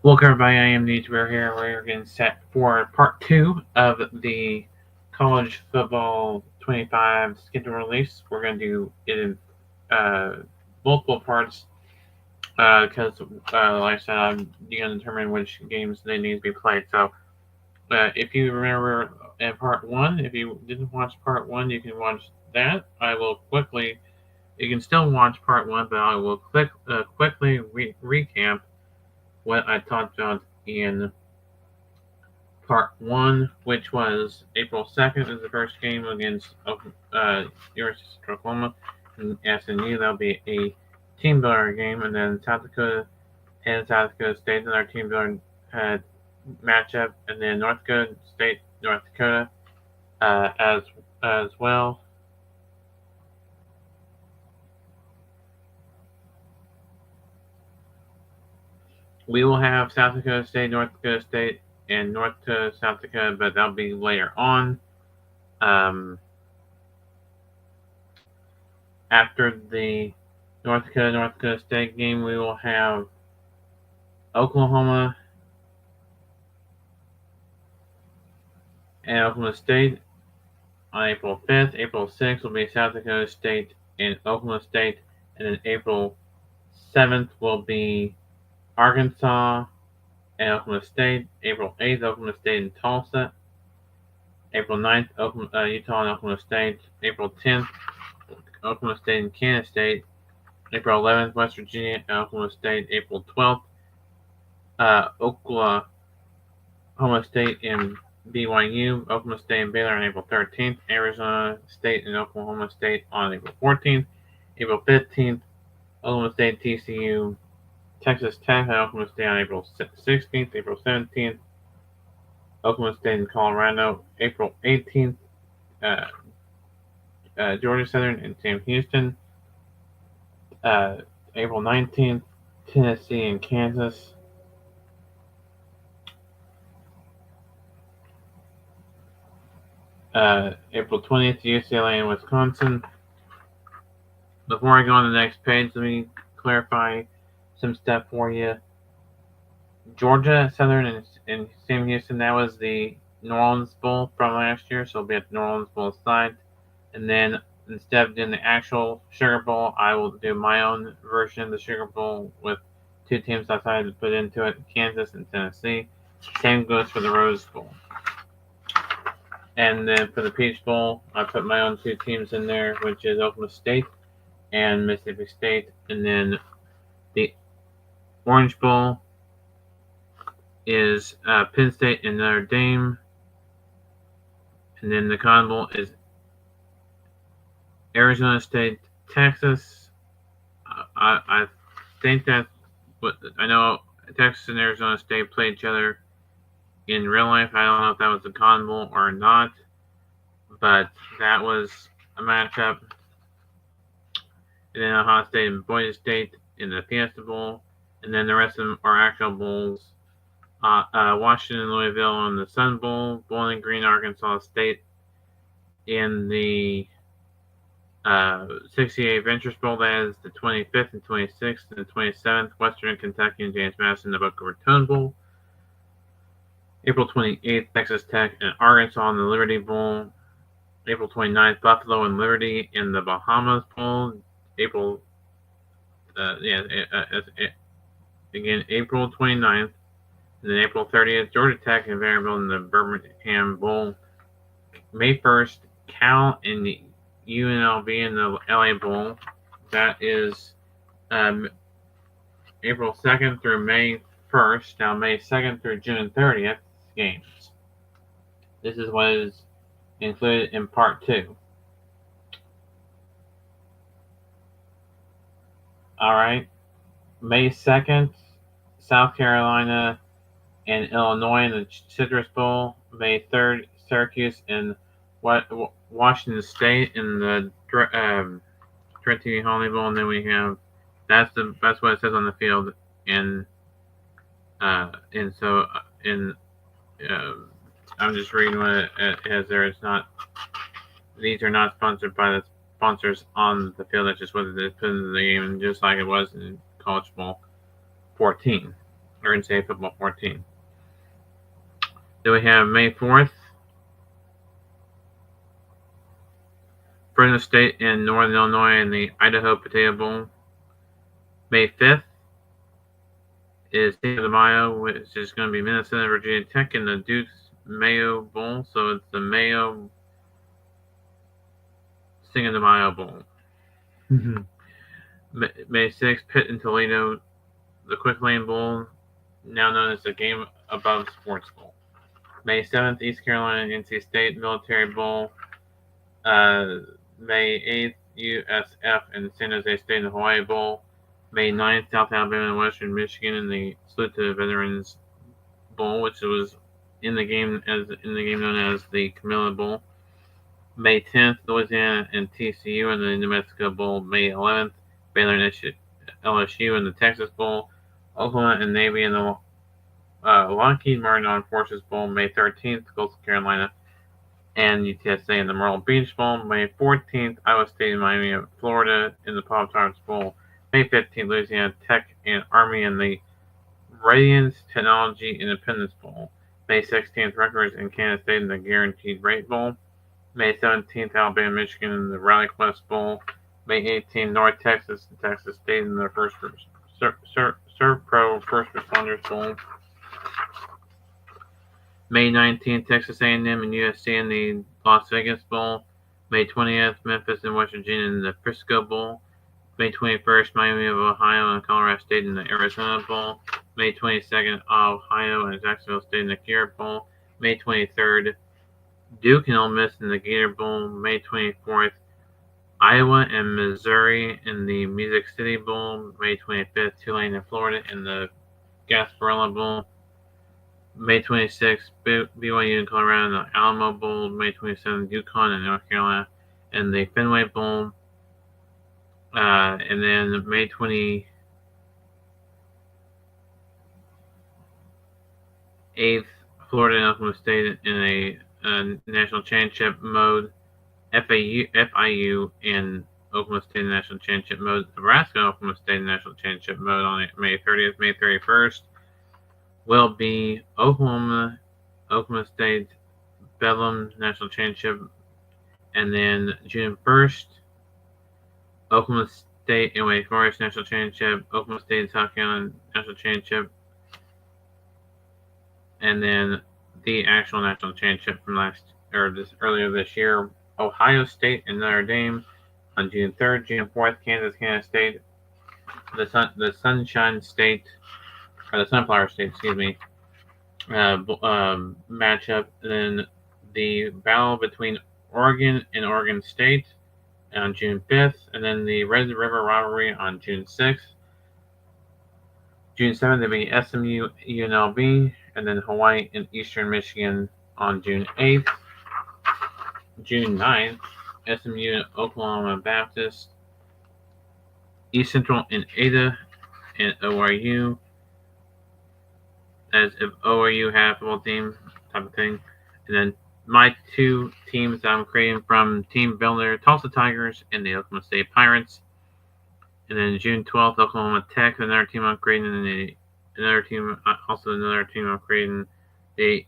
Welcome everybody, I am Needs. We're here. We're getting set for part 2 of the college football 25 schedule release. We're going to do it in multiple parts because, like I said, I'm going to determine which games they need to be played. So, if you remember in part 1, if you didn't watch part 1, you can watch that. You can still watch part 1, but I will quickly recap what I talked about in part 1, which was April 2nd, is the first game against University of Oklahoma and SNU. That'll be a team builder game, and then South Dakota and South Dakota State, another team builder matchup, and then North Dakota State, North Dakota as well. We will have South Dakota State, North Dakota State, and North Dakota, South Dakota, but that'll be later on. After the North Dakota State game, we will have Oklahoma and Oklahoma State on April 5th. April 6th will be South Dakota State and Oklahoma State, and then April 7th will be Arkansas and Oklahoma State. April 8th, Oklahoma State and Tulsa. April 9th, Utah and Oklahoma State. April 10th, Oklahoma State and Kansas State. April 11th, West Virginia and Oklahoma State. April 12th, Oklahoma State and BYU, Oklahoma State and Baylor on April 13th, Arizona State and Oklahoma State on April 14th, April 15th, Oklahoma State, TCU, Texas Tech and Oklahoma State on April 16th, April 17th, Oklahoma State and Colorado, April 18th, Georgia Southern and Sam Houston, April 19th, Tennessee and Kansas, April 20th, UCLA and Wisconsin. Before I go on the next page, let me clarify some stuff for you. Georgia Southern and Sam Houston, that was the New Orleans Bowl from last year, so it'll be at the New Orleans Bowl site. And then instead of doing the actual Sugar Bowl, I will do my own version of the Sugar Bowl with two teams I decided to put into it, Kansas and Tennessee. Same goes for the Rose Bowl. And then for the Peach Bowl, I put my own two teams in there, which is Oklahoma State and Mississippi State. And then the Orange Bowl is Penn State and Notre Dame. And then the Cotton Bowl is Arizona State, Texas. I think that's what I know. Texas and Arizona State play each other in real life. I don't know if that was the Cotton Bowl or not, but that was a matchup. And then Ohio State and Boise State in the Fiesta Bowl, and then the rest of them are actual bowls. Washington and Louisville in the Sun Bowl, Bowling Green, Arkansas State in the 68 Ventures Bowl. That is the 25th and 26th and 27th. Western Kentucky and James Madison in the Boca Raton Bowl. April 28th, Texas Tech and Arkansas in the Liberty Bowl. April 29th, Buffalo and Liberty in the Bahamas Bowl. April 29th. And then April 30th, Georgia Tech and Vanderbilt in the Birmingham Bowl. May 1st, Cal and the UNLV in the LA Bowl. That is April 2nd through May 1st. Now, May 2nd through June 30th games. This is what is included in part 2. Alright. May 2nd, South Carolina and Illinois in the Citrus Bowl. May 3rd, Syracuse and Washington State in the Trinity Holly Bowl. And then we have that's what it says on the field. And so I'm just reading what it has there. It's not; these are not sponsored by the sponsors on the field. That's just what it is put into the game, just like it was in College Bowl 14. or NCAA Football 14. Then we have May 4th, Fresno State and Northern Illinois in the Idaho Potato Bowl. May 5th is Cinco de Mayo, which is going to be Minnesota Virginia Tech in the Duke's Mayo Bowl. So it's the Mayo Cinco de Mayo Bowl. May 6th, Pitt and Toledo, the Quick Lane Bowl, now known as the Game Above Sports Bowl. May 7th, East Carolina and NC State Military Bowl. May 8th, USF and San Jose State in the Hawaii Bowl. May 9th, South Alabama and Western Michigan in the Salute to Veterans Bowl, which was in the game known as the Camilla Bowl. May 10th, Louisiana and TCU in the New Mexico Bowl. May 11th, Baylor and LSU in the Texas Bowl. Oklahoma and Navy in the Lockheed Martin Armed Forces Bowl. May 13th, Coastal Carolina and UTSA in the Myrtle Beach Bowl. May 14th, Iowa State and Miami of Florida in the Pop-Tarts Bowl. May 15th, Louisiana Tech and Army in the Radiance Technology Independence Bowl. May 16th, Rutgers and Kansas State in the Guaranteed Rate Bowl. May 17th, Alabama, Michigan in the Rally Quest Bowl. May 18th, North Texas and Texas State in the Servpro First Responders Bowl. May 19th, Texas A&M and USC in the Las Vegas Bowl. May 20th, Memphis and West Virginia in the Frisco Bowl. May 21st, Miami of Ohio and Colorado State in the Arizona Bowl. May 22nd, Ohio and Jacksonville State in the Garrett Bowl. May 23rd, Duke and Ole Miss in the Gator Bowl. May 24th, Iowa and Missouri in the Music City Bowl. May 25th, Tulane and Florida in the Gasparilla Bowl. May 26th, BYU and Colorado in the Alamo Bowl. May 27th, UConn and North Carolina in the Fenway Bowl. And then May 28th, Florida and Oklahoma State in a national championship mode. FIU and Oklahoma State in national championship mode. Nebraska and Oklahoma State in national championship mode on May 30th. May 31st will be Oklahoma State Bedlam national championship. And then June 1st, Oklahoma State and Wake Forest national championship. Oklahoma State and South Carolina national championship. And then the actual national championship from earlier this year, Ohio State and Notre Dame on June 3rd. June 4th, Kansas State, the Sunshine State, or the Sunflower State, matchup. Then the battle between Oregon and Oregon State on June 5th, and then the Red River rivalry on June 6th. June 7th, there'll be SMU UNLV, and then Hawaii and Eastern Michigan on June 8th. June 9th, SMU and Oklahoma Baptist, East Central and Ada and ORU, as if ORU had a football team type of thing. And then my two teams that I'm creating from Team Builder, Tulsa Tigers and the Oklahoma State Pirates. And then June 12th, Oklahoma Tech, another team I'm creating, and another team I'm creating, the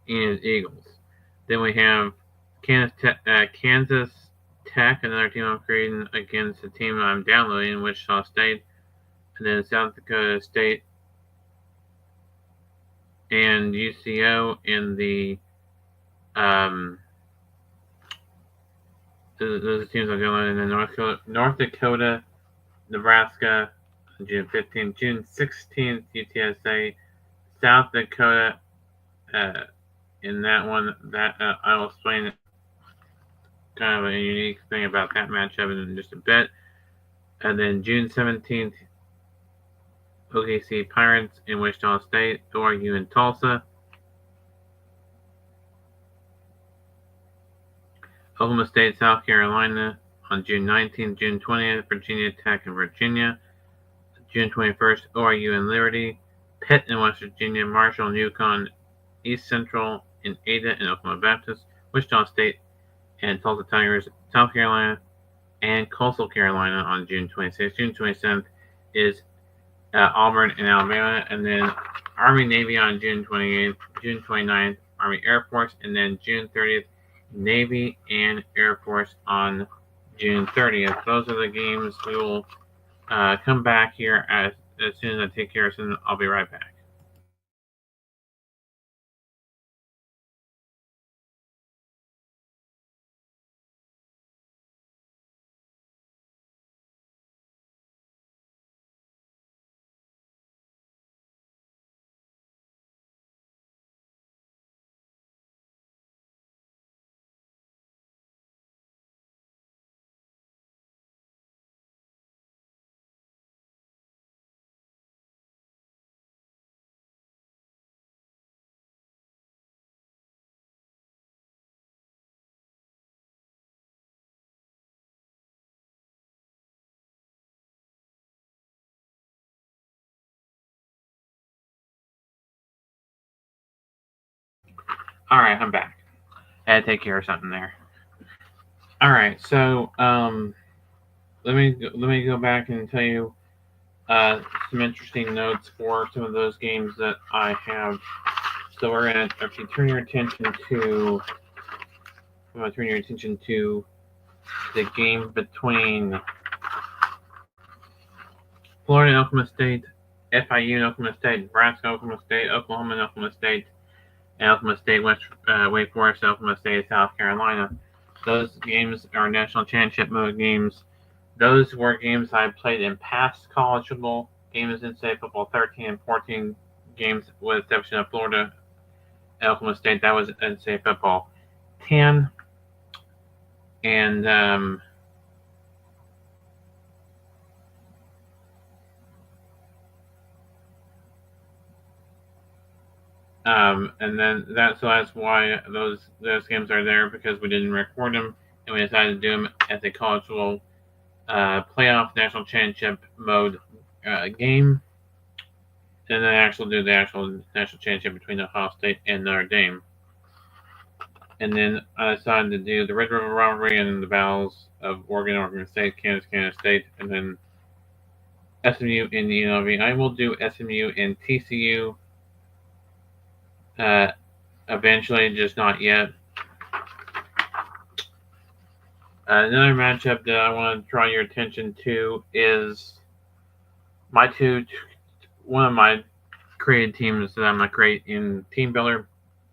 Enid Eagles. Then we have Kansas Tech, another team I'm creating against a team I'm downloading, Wichita State. And then South Dakota State and UCO in the those are the teams I'm downloading. And then North Dakota, Nebraska, June 15th. June 16th, UTSA, South Dakota. In that one, I will explain kind of a unique thing about that matchup in just a bit. And then June 17th, OKC Pirates in Wichita State, ORU in Tulsa. Oklahoma State, South Carolina on June 19th. June 20th, Virginia Tech and Virginia. June 21st, ORU and Liberty. Pitt in West Virginia, Marshall and Yukon, East Central in Ada and Oklahoma Baptist, Wichita State and Tulsa Tigers, South Carolina, and Coastal Carolina on June 26th. June 27th is Auburn and Alabama, and then Army Navy on June 28th, June 29th, Army Air Force, and then June 30th, Navy and Air Force on June 30th. Those are the games. We will come back here as soon as I take care of something. I'll be right back. All right, I'm back. I had to take care of something there. All right, so let me go back and tell you some interesting notes for some of those games that I have. So we're gonna, if you turn your attention to, I'm gonna turn your attention to the game between Florida and Oklahoma State, FIU and Oklahoma State, Nebraska, Oklahoma State, Oklahoma and Oklahoma State, and Oklahoma State, Wake Forest, Oklahoma State, South Carolina. Those games are national championship mode games. Those were games I played in past college football games in state football 13 and 14 games, with the exception of Florida and Oklahoma State. That was in state football 10. And and then that's why those games are there, because we didn't record them and we decided to do them as a college football playoff national championship mode game, and then actually do the actual national championship between Ohio State and Notre Dame. And then I decided to do the Red River rivalry and the battles of Oregon State, Kansas State, and then SMU and UNLV. I will do SMU and TCU eventually, just not yet. Another matchup that I want to draw your attention to is one of my created teams that I'm going to create in Team Builder,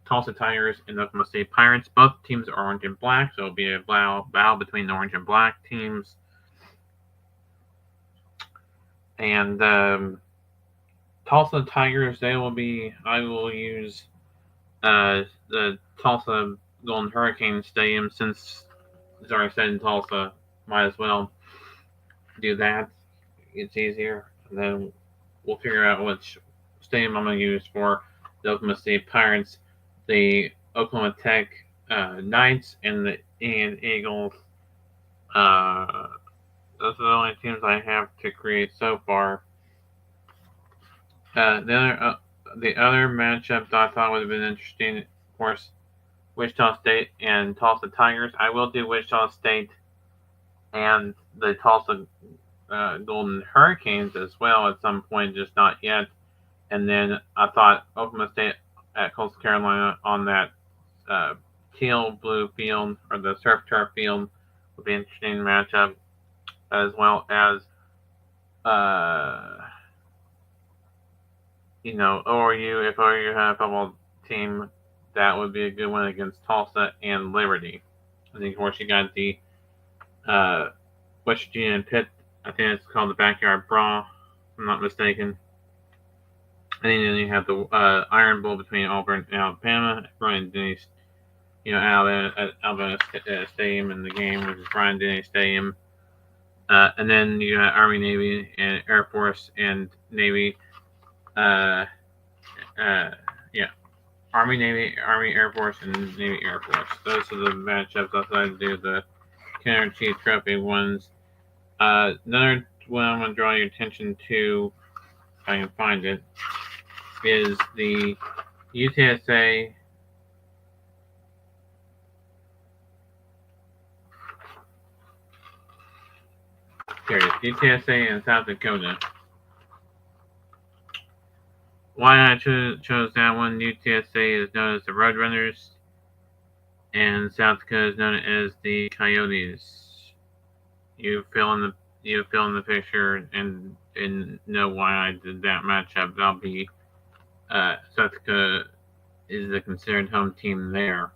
Tulsa Tigers and Oklahoma State Pirates. Both teams are orange and black, so it'll be a battle between the orange and black teams. And Tulsa Tigers, I will use the Tulsa Golden Hurricane Stadium, since it's already set in Tulsa. Might as well do that. It's easier. And then we'll figure out which stadium I'm going to use for the Oklahoma State Pirates, the Oklahoma Tech Knights, and the Eagles. Those are the only teams I have to create so far. The other matchup that I thought would have been interesting, of course, Wichita State and Tulsa Tigers. I will do Wichita State and the Tulsa Golden Hurricanes as well at some point, just not yet. And then I thought Oklahoma State at Coastal Carolina on that teal blue field, or the surf turf field, would be an interesting matchup, as well as ORU. If ORU had a football team, that would be a good one against Tulsa and Liberty. And then, of course, you got the West Virginia and Pitt. I think it's called the Backyard Brawl, if I'm not mistaken. And then you have the Iron Bowl between Auburn and Alabama. Brian Denny, Alabama Stadium in the game, which is Brian Denny Stadium. And then you got Army, Navy, and Air Force and Navy. Yeah, Army, Navy, Army, Air Force, and Navy, Air Force. Those are the matchups I decided to do, the Kenner Chief Trophy ones. Another one I'm going to draw your attention to, if I can find it, is the UTSA. Here it is, UTSA and South Dakota. Why I chose that one, UTSA is known as the Roadrunners, and South Dakota is known as the Coyotes. You fill in the picture and know why I did that matchup. That'll be South Dakota is the considered home team there.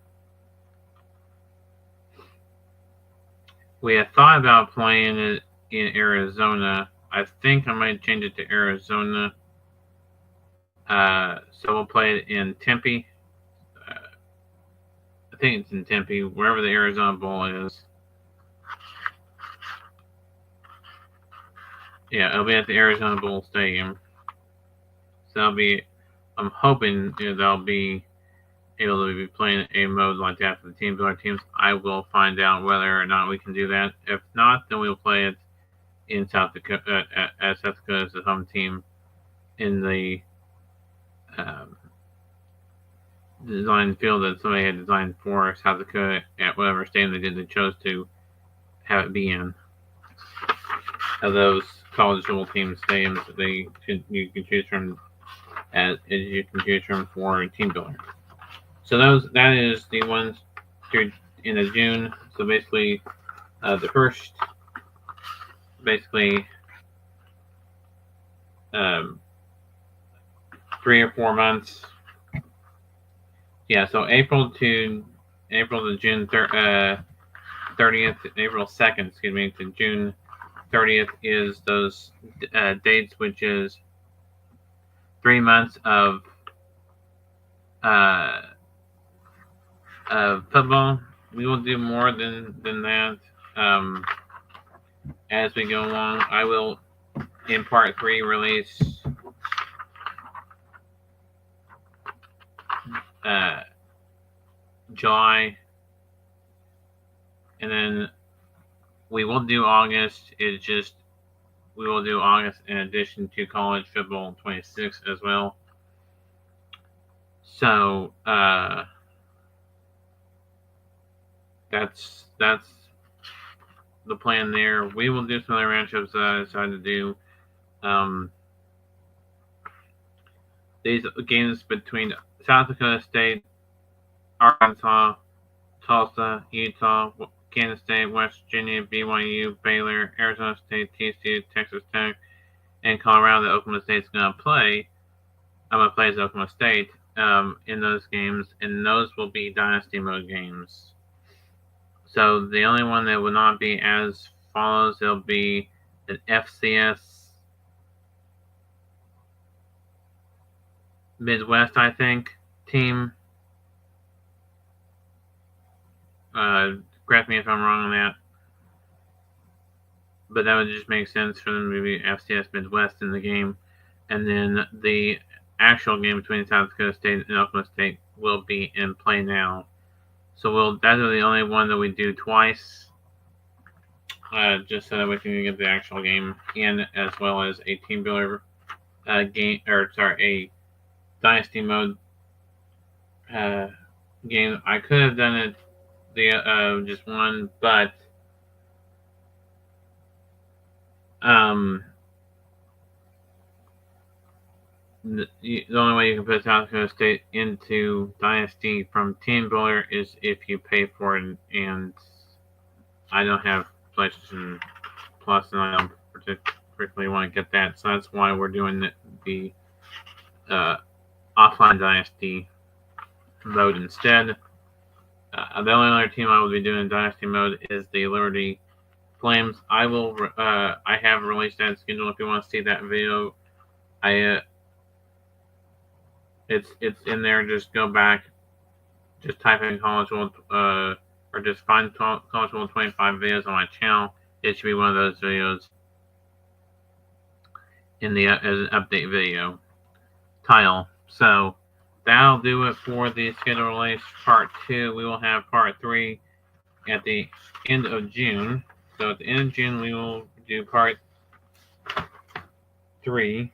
We had thought about playing it in Arizona. I think I might change it to Arizona. So we'll play it in Tempe. Uh, I think it's in Tempe, wherever the Arizona Bowl is. Yeah, it'll be at the Arizona Bowl Stadium. So I'm hoping they'll be able to be playing a mode like that for the teams. Our teams, I will find out whether or not we can do that. If not, then we'll play it in South Dakota as South Dakota as the home team in the um, design field that somebody had designed for South Dakota at whatever stadium they chose to have it be in. Of those college football team stadiums that you can choose from as you can choose from for team building. So that is the ones through in the June. So basically, the first basically um, 3 or 4 months. Yeah, so April to June 30th, April 2nd, excuse me, to June 30th is those dates, which is 3 months uh, of football. We will do more than that as we go along. I will, in part 3, release July, and then we will do August. It's just we will do August in addition to College Football 26 as well. So that's the plan there. We will do some other matchups that I decided to do. These games between South Dakota State, Arkansas, Tulsa, Utah, Kansas State, West Virginia, BYU, Baylor, Arizona State, TCU, Texas Tech, and Colorado that Oklahoma State's going to play. I'm going to play as Oklahoma State in those games, and those will be Dynasty Mode games. So the only one that will not be as follows, there'll be an FCS Midwest, I think, team. Correct me if I'm wrong on that. But that would just make sense for them to be FCS Midwest in the game. And then the actual game between South Dakota State and Oklahoma State will be in play now. So that's the only one that we do twice. Just so that we can get the actual game in, as well as a team builder game, a dynasty mode game. I could have done it just one, but the only way you can put South Dakota State into Dynasty from Team Builder is if you pay for it, and I don't have PlayStation Plus, and I don't particularly want to get that, so that's why we're doing the offline Dynasty mode instead. The only other team I will be doing in Dynasty mode is the Liberty Flames. I have released that schedule. If you want to see that video, it's in there. Just go back, just type in College World, or just find College World 25 videos on my channel. It should be one of those videos in the as an update video title. So that'll do it for the schedule release part 2. We will have part 3 at the end of June. So at the end of June, we will do part 3.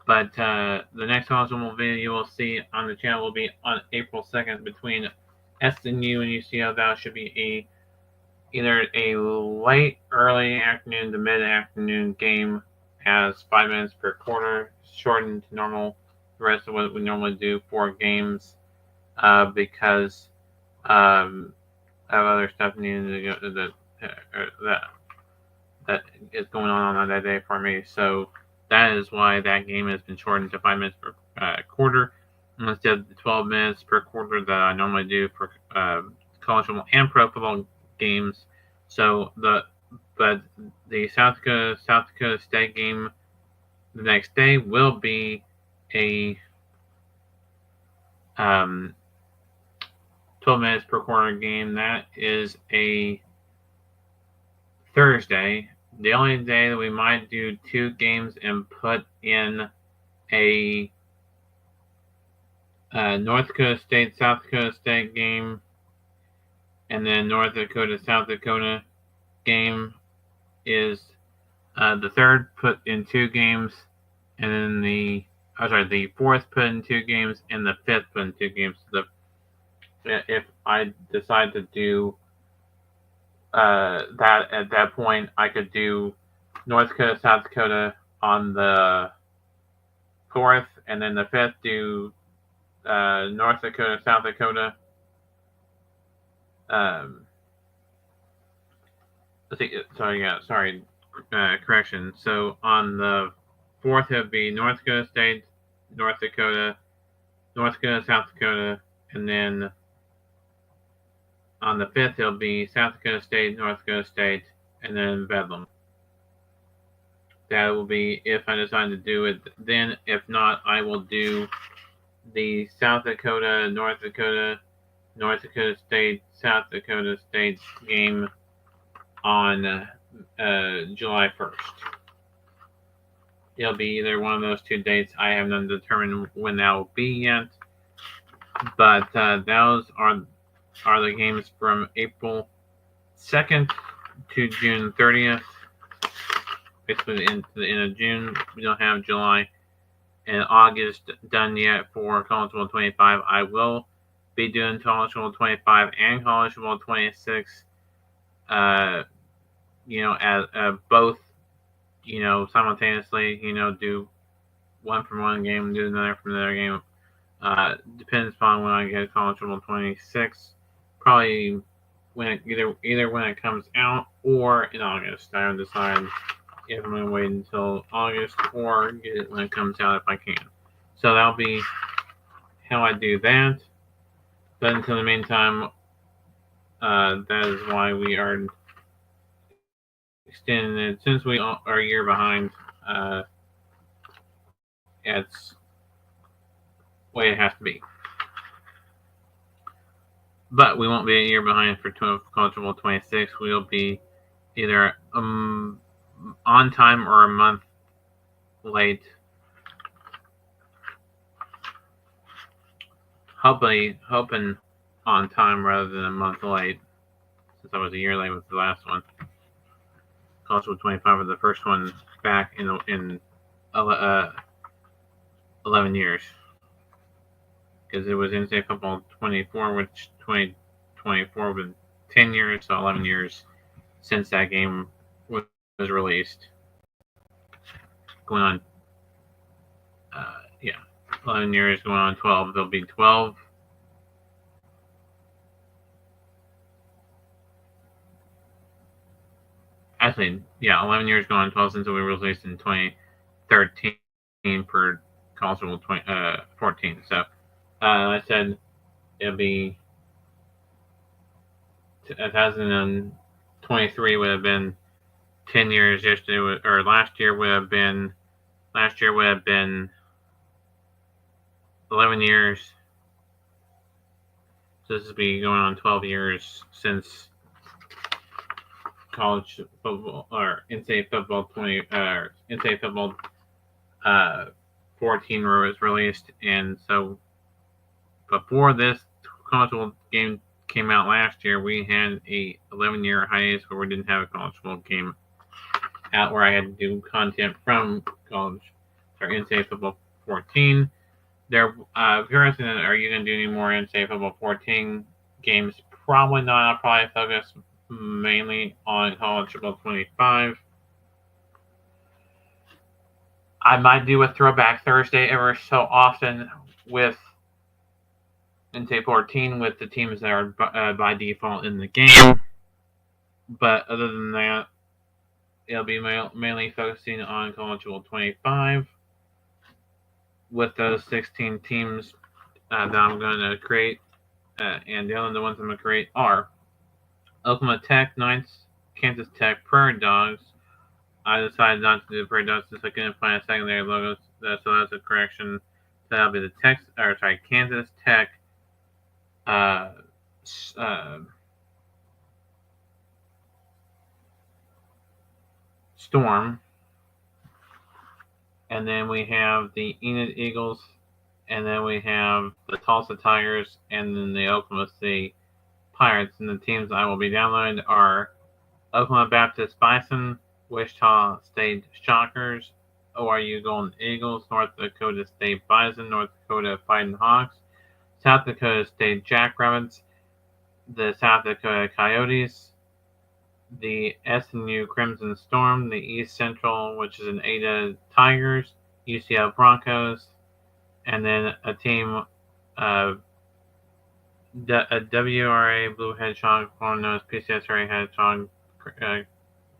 But the next College video you will see on the channel will be on April 2nd between SNU and UCO. That should be either a late, early afternoon to mid-afternoon game has 5 minutes per quarter, shortened to normal. The rest of what we normally do 4 games, because of other stuff needing to go that is going on that day for me. So that is why that game has been shortened to 5 minutes per quarter instead of the 12 minutes per quarter that I normally do for college football and pro football games. So the South Dakota State game the next day will be a 12 minutes per quarter game. That is a Thursday. The only day that we might do 2 games and put in a North Dakota State, South Dakota State game, and then North Dakota, South Dakota game is the third put in 2 games, and then the fourth put in 2 games, and the fifth put in 2 games. If I decide to do that at that point, I could do North Dakota, South Dakota on the 4th, and then the 5th do North Dakota, South Dakota. Correction. So on the 4th, it would be North Dakota State, North Dakota, South Dakota, and then on the 5th, it'll be South Dakota State, North Dakota State, and then Bedlam. That will be if I decide to do it then. If not, I will do the South Dakota, North Dakota State, South Dakota State game on July 1st. It'll be either one of those 2 dates. I have not determined when that will be yet. But those are the games from April 2nd to June 30th. Basically, into the end of June. We don't have July and August done yet for College Football 25. I will be doing College Football 25 and College Football 26. As both, simultaneously. Do one from one game, do another from another game. Depends upon when I get College Football 26. Probably when either when it comes out or in August. I will decide if I'm going to wait until August or get it when it comes out if I can. So that'll be how I do that. But until the meantime, that is why we are extending it. Since we are a year behind, it's the way it has to be. But we won't be a year behind for College Football 26. We'll be either on time or a month late. Hoping on time rather than a month late, since I was a year late with the last one. College Football 25 was the first one back in 11 years. Because it was NCAA Football 24, which 2024 was 10 years, so 11 years since that game was released. Going on, 11 years going on 12. There'll be 12. Actually, 11 years going on 12 since it was released in 2013 for College Football 14. So, I said it'll be 2023 would have been 10 years. Last year would have been 11 years. So this will be going on 12 years since college football or NCAA football 14 was released, and so before this college football game came out last year, we had a 11-year hiatus where we didn't have a college football game out, where I had to do content from college or NCAA football 14. If you're asking, are you going to do any more NCAA football 14 games? Probably not. I'll probably focus mainly on College Football 25. I might do a Throwback Thursday every so often with NCAA 14 with the teams that are by default in the game. But other than that, it'll be mainly focusing on College Football 25 with those 16 teams that I'm going to create. And the only ones I'm going to create are Oklahoma Tech Knights, Kansas Tech Prairie Dogs. I decided not to do the Prairie Dogs since I couldn't find a secondary logo, so that's a correction. So that'll be the Kansas Tech uh, Storm, and then we have the Enid Eagles, and then we have the Tulsa Tigers, and then the Oklahoma City Pirates. And the teams I will be downloading are Oklahoma Baptist Bison, Wichita State Shockers, ORU Golden Eagles, North Dakota State Bison, North Dakota Fighting Hawks, South Dakota State Jackrabbits, the South Dakota Coyotes, the SNU Crimson Storm, the East Central, which is an Ada Tigers, UCF Broncos, and then a team, a WRA Blue Hedgehog, formerly known as PCSRA Hedgehog,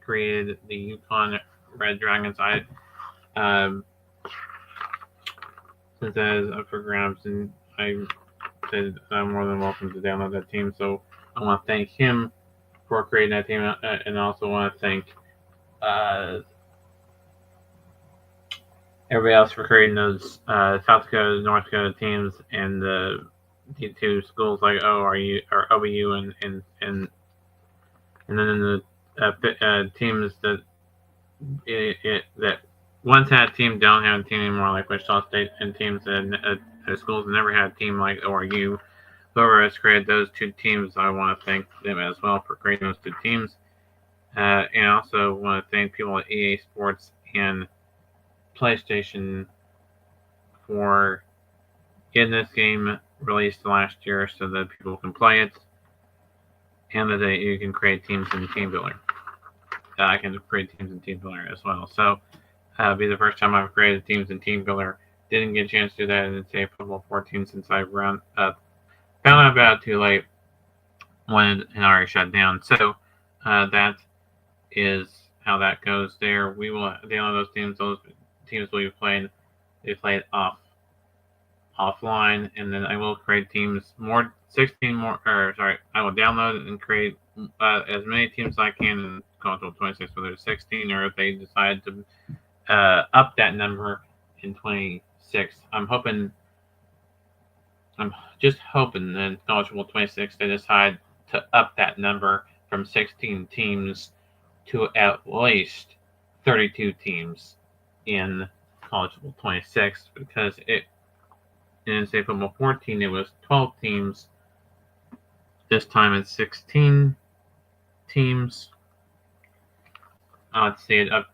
created the Yukon Red Dragons. Since that is up for grabs, and I said I'm more than welcome to download that team. So I want to thank him for creating that team, and also want to thank everybody else for creating those South Dakota, North Dakota teams, and the two schools like ORU or OBU and then the teams that that once had a team don't have a team anymore, like Wichita State, and teams that schools that never had a team like ORU. Whoever has created those two teams, I want to thank them as well for creating those two teams. And I also want to thank people at EA Sports and PlayStation for getting this game released last year so that people can play it, and that you can create teams in Team Builder. I can create teams in Team Builder as well. So it'll be the first time I've created teams in Team Builder. Didn't get a chance to do that in NCAA Football 14 since I found out about it too late when it already shut down. So that is how that goes there. We will download those teams. Those teams will be played. They played offline, and then I will create teams more. 16 more. I will download it and create as many teams as I can in Console 26, whether it's 16 or if they decide to up that number in 26. I'm just hoping that in College Football 26 they decide to up that number from 16 teams to at least 32 teams in College Football 26, because in NCAA Football 14 it was 12 teams. This time it's 16 teams. I'd say it up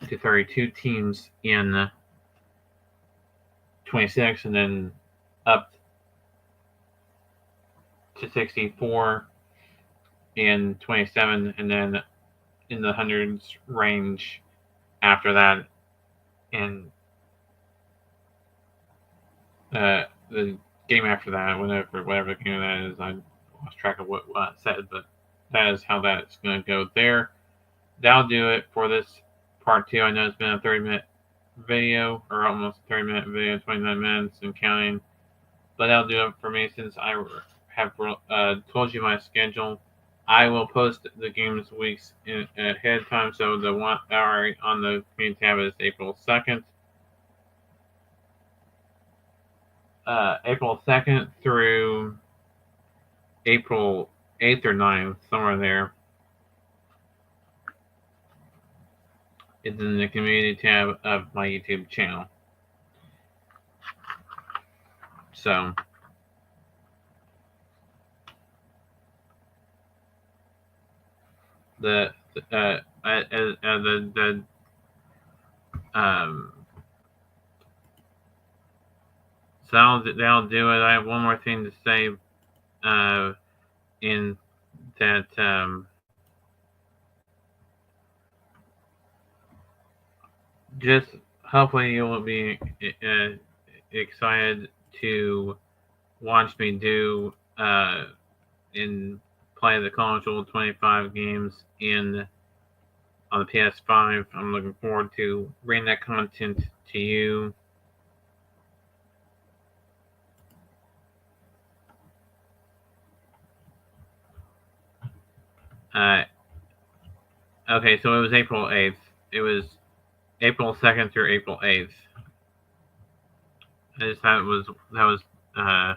to 32 teams in 26, and then up to 64 in 27, and then in the hundreds range after that. And the game after that, whatever the game that is, I lost track of what I said, but that is how that's going to go there. That'll do it for this part 2. I know it's been a 30-minute video, or almost a 30-minute video, 29 minutes and counting, but that'll do it for me since I have told you my schedule. I will post the games weeks ahead of time, so the 1 hour on the community tab is April 2nd. April 2nd through April 8th or 9th, somewhere there. It's in the community tab of my YouTube channel. So so that'll do it. I have one more thing to say in that just hopefully you will be excited to watch me do in play the College World 25 games on the PS5. I'm looking forward to bringing that content to you. Okay, so it was April 8th. It was April 2nd through April 8th. I just thought that was uh,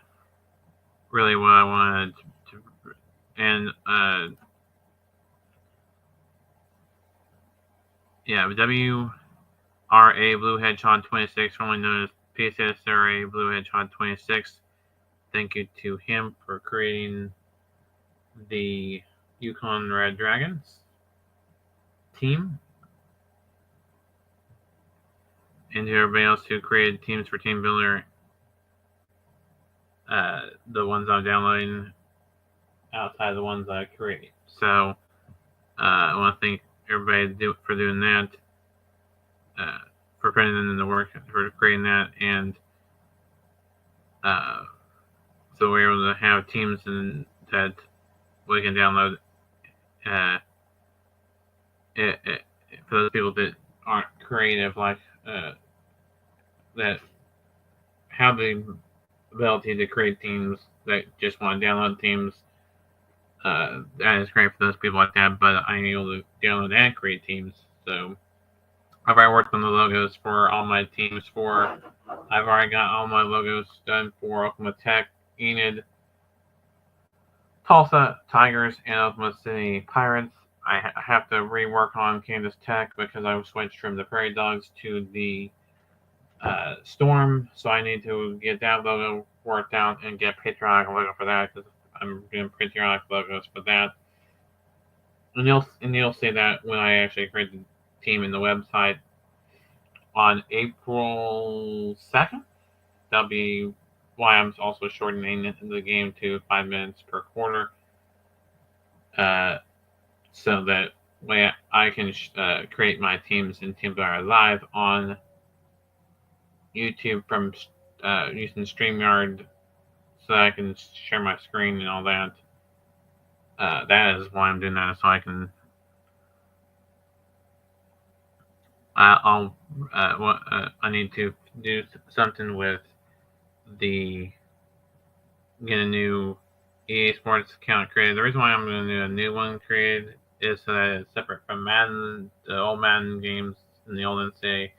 really what I wanted to, and yeah, WRA Blue Hedgehog 26, formerly known as PSSRA Blue Hedgehog 26. Thank you to him for creating the Yukon Red Dragons team, and to everybody else who created teams for Team Builder. The ones I'm downloading outside the ones I create. So I want to thank everybody for doing that, for putting in the work, for creating that, and so we're able to have teams and that we can download. For those people that aren't creative, like that have the ability to create teams, that just want to download teams. That is great for those people like that, but I'm able to download and create teams. So I've already worked on the logos for all my teams. I've already got all my logos done for Oklahoma Tech, Enid, Tulsa Tigers, and Oklahoma City Pirates. I have to rework on Kansas Tech because I switched from the Prairie Dogs to the Storm, so I need to get that logo worked out and get patriotic logo for that because I'm doing patriotic logos for that. And you'll see that when I actually create the team in the website on April 2nd. That'll be why I'm also shortening the game to 5 minutes per quarter, so that way I can create my teams in TeamViewer Live on YouTube from using StreamYard, so I can share my screen and all that. That is why I'm doing that, so I can. I need to do something with get a new EA Sports account created. The reason why I'm going to do a new one created is so that it's separate from Madden, the old Madden games, and the old NCAA,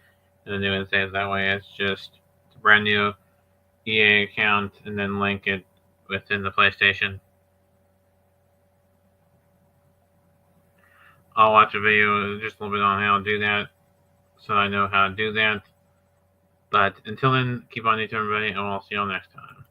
and the new NCAA. That way, it's just a brand new EA account, and then link it within the PlayStation. I'll watch a video just a little bit on how to do that, so I know how to do that. But until then, keep on YouTube, everybody, and I'll see you all next time.